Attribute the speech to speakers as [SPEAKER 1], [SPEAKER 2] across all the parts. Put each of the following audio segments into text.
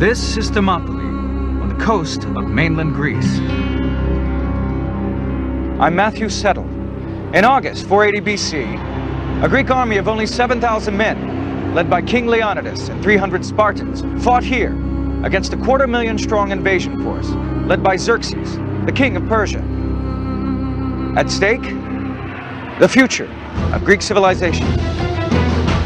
[SPEAKER 1] This is Thermopylae, on the coast of mainland Greece. I'm Matthew Settle. In August 480 BC, a Greek army of only 7,000 men, led by King Leonidas and 300 Spartans, fought here against a 250,000 strong invasion force, led by Xerxes, the king of Persia. At stake, the future of Greek civilization.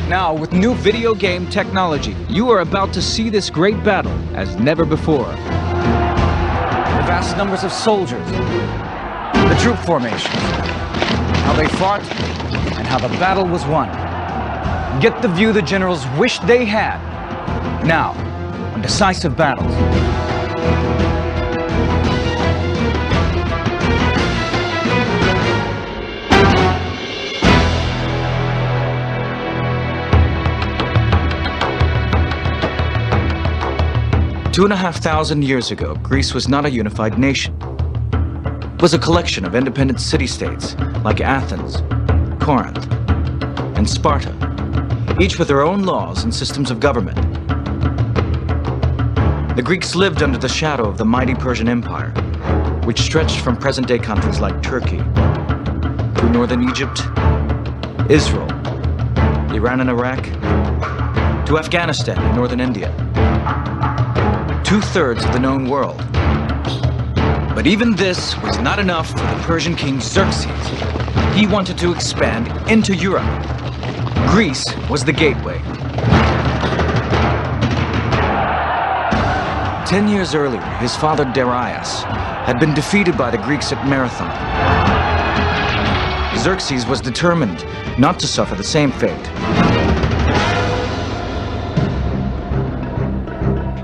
[SPEAKER 1] Now, with new video game technology, you are about to see this great battle as never before. The vast numbers of soldiers, the troop formations, how they fought, and how the battle was won. Get the view the generals wished they had. Now, on decisive battles. 2,500 years ago, Greece was not a unified nation. It was a collection of independent city-states like Athens, Corinth, and Sparta, each with their own laws and systems of government. The Greeks lived under the shadow of the mighty Persian Empire, which stretched from present-day countries like Turkey, through northern Egypt, Israel, Iran and Iraq, to Afghanistan and northern India. 2/3 of the known world. But even this was not enough for the Persian king Xerxes. He wanted to expand into Europe. Greece was the gateway. 10 years earlier, his father Darius had been defeated by the Greeks at Marathon. Xerxes was determined not to suffer the same fate.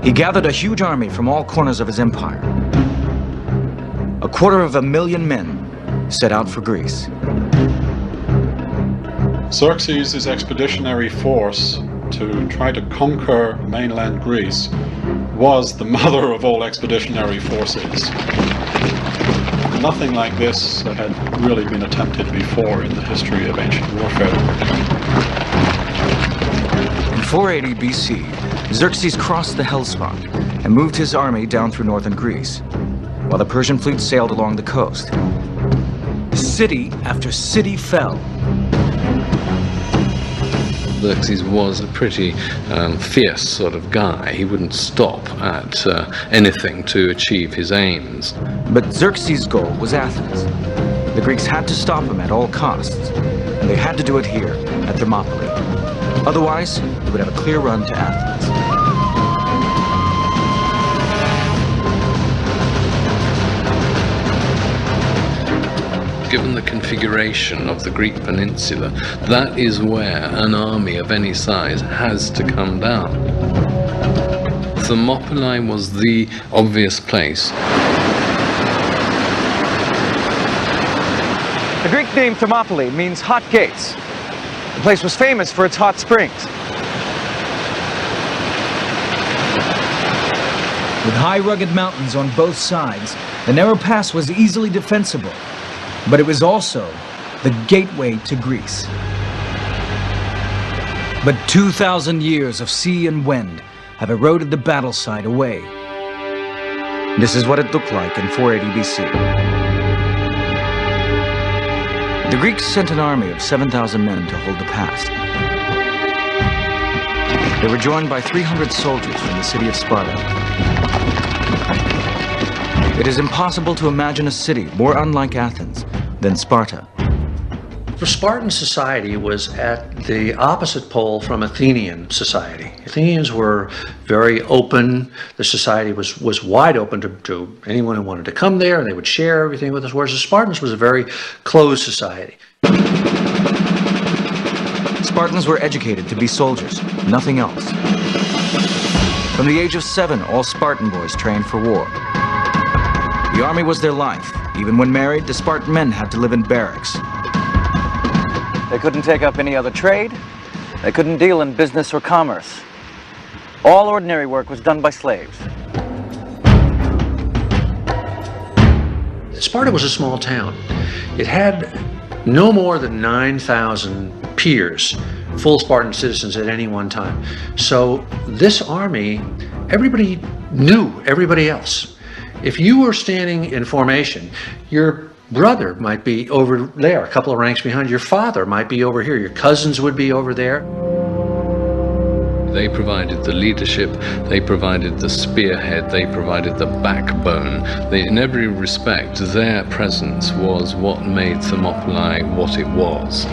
[SPEAKER 1] He gathered a huge army from all corners of his empire. 250,000 men set out for Greece.
[SPEAKER 2] Xerxes' expeditionary force to try to conquer mainland Greece was the mother of all expeditionary forces. Nothing like this had really been attempted before in the history of ancient warfare.
[SPEAKER 1] In 480 BC, Xerxes crossed the Hellespont and moved his army down through northern Greece, while the Persian fleet sailed along the coast. City after city fell.
[SPEAKER 3] Xerxes was a pretty fierce sort of guy. He wouldn't stop at anything to achieve his aims.
[SPEAKER 1] But Xerxes' goal was Athens. The Greeks had to stop him at all costs, and they had to do it here at Thermopylae. Otherwise, he would have a clear run to Athens.
[SPEAKER 3] Given the configuration of the Greek peninsula, that is where an army of any size has to come down. Thermopylae was the obvious place.
[SPEAKER 1] The Greek name Thermopylae means hot gates. The place was famous for its hot springs. With high rugged mountains on both sides, the narrow pass was easily defensible. But it was also the gateway to Greece. But 2,000 years of sea and wind have eroded the battle site away. This is what it looked like in 480 BC. The Greeks sent an army of 7,000 men to hold the pass. They were joined by 300 soldiers from the city of Sparta. It is impossible to imagine a city more unlike Athens than Sparta.
[SPEAKER 4] For Spartan society was at the opposite pole from Athenian society. Athenians were very open. The society was wide open to anyone who wanted to come there, and they would share everything with us, whereas the Spartans was a very closed society.
[SPEAKER 1] Spartans were educated to be soldiers, nothing else. From the age of 7, all Spartan boys trained for war. The army was their life. Even when married, the Spartan men had to live in barracks. They couldn't take up any other trade. They couldn't deal in business or commerce. All ordinary work was done by slaves.
[SPEAKER 4] Sparta was a small town. It had no more than 9,000 peers full Spartan citizens at any one time. So this army, everybody knew everybody else. If you were standing in formation, your brother might be over there, a couple of ranks behind. Your father might be over here. Your cousins would be over there.
[SPEAKER 3] They provided the leadership, they provided the spearhead, they provided the backbone. In every respect, their presence was what made Thermopylae what it was.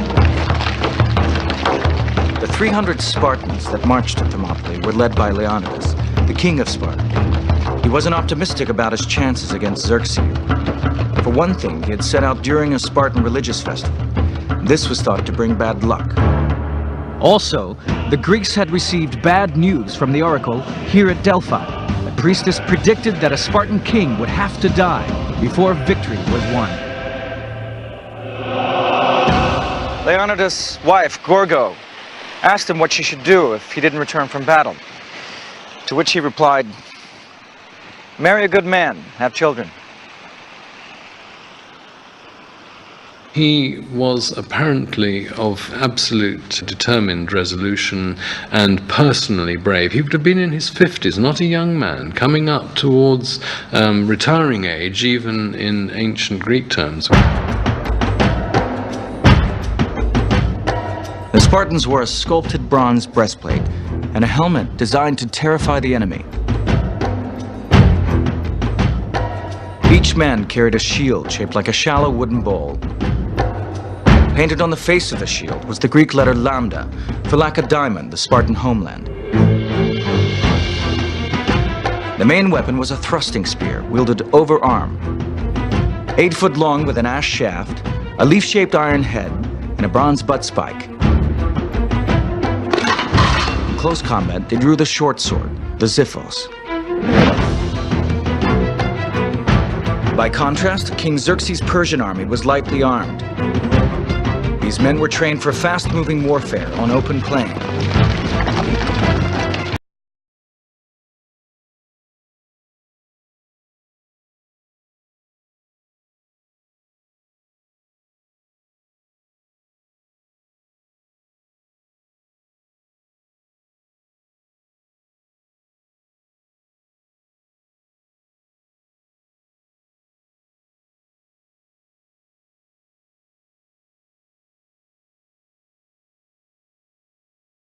[SPEAKER 1] The 300 Spartans that marched to Thermopylae were led by Leonidas, the king of Sparta. He wasn't optimistic about his chances against Xerxes. For one thing, he had set out during a Spartan religious festival. This was thought to bring bad luck. Also, the Greeks had received bad news from the oracle here at Delphi. The priestess predicted that a Spartan king would have to die before victory was won. Leonidas' wife, Gorgo, asked him what she should do if he didn't return from battle. To which he replied, "Marry a good man, have children."
[SPEAKER 3] He was apparently of absolute determined resolution and personally brave. He would have been in his 50s, not a young man, coming up towards retiring age, even in ancient Greek terms.
[SPEAKER 1] The Spartans wore a sculpted bronze breastplate and a helmet designed to terrify the enemy. Each man carried a shield shaped like a shallow wooden bowl. Painted on the face of the shield was the Greek letter lambda, for Lacedaemon, the Spartan homeland. The main weapon was a thrusting spear, wielded overarm. 8 foot long with an ash shaft, a leaf-shaped iron head, and a bronze butt spike. In close combat, they drew the short sword, the xiphos. By contrast, King Xerxes' Persian army was lightly armed. These men were trained for fast-moving warfare on open plain.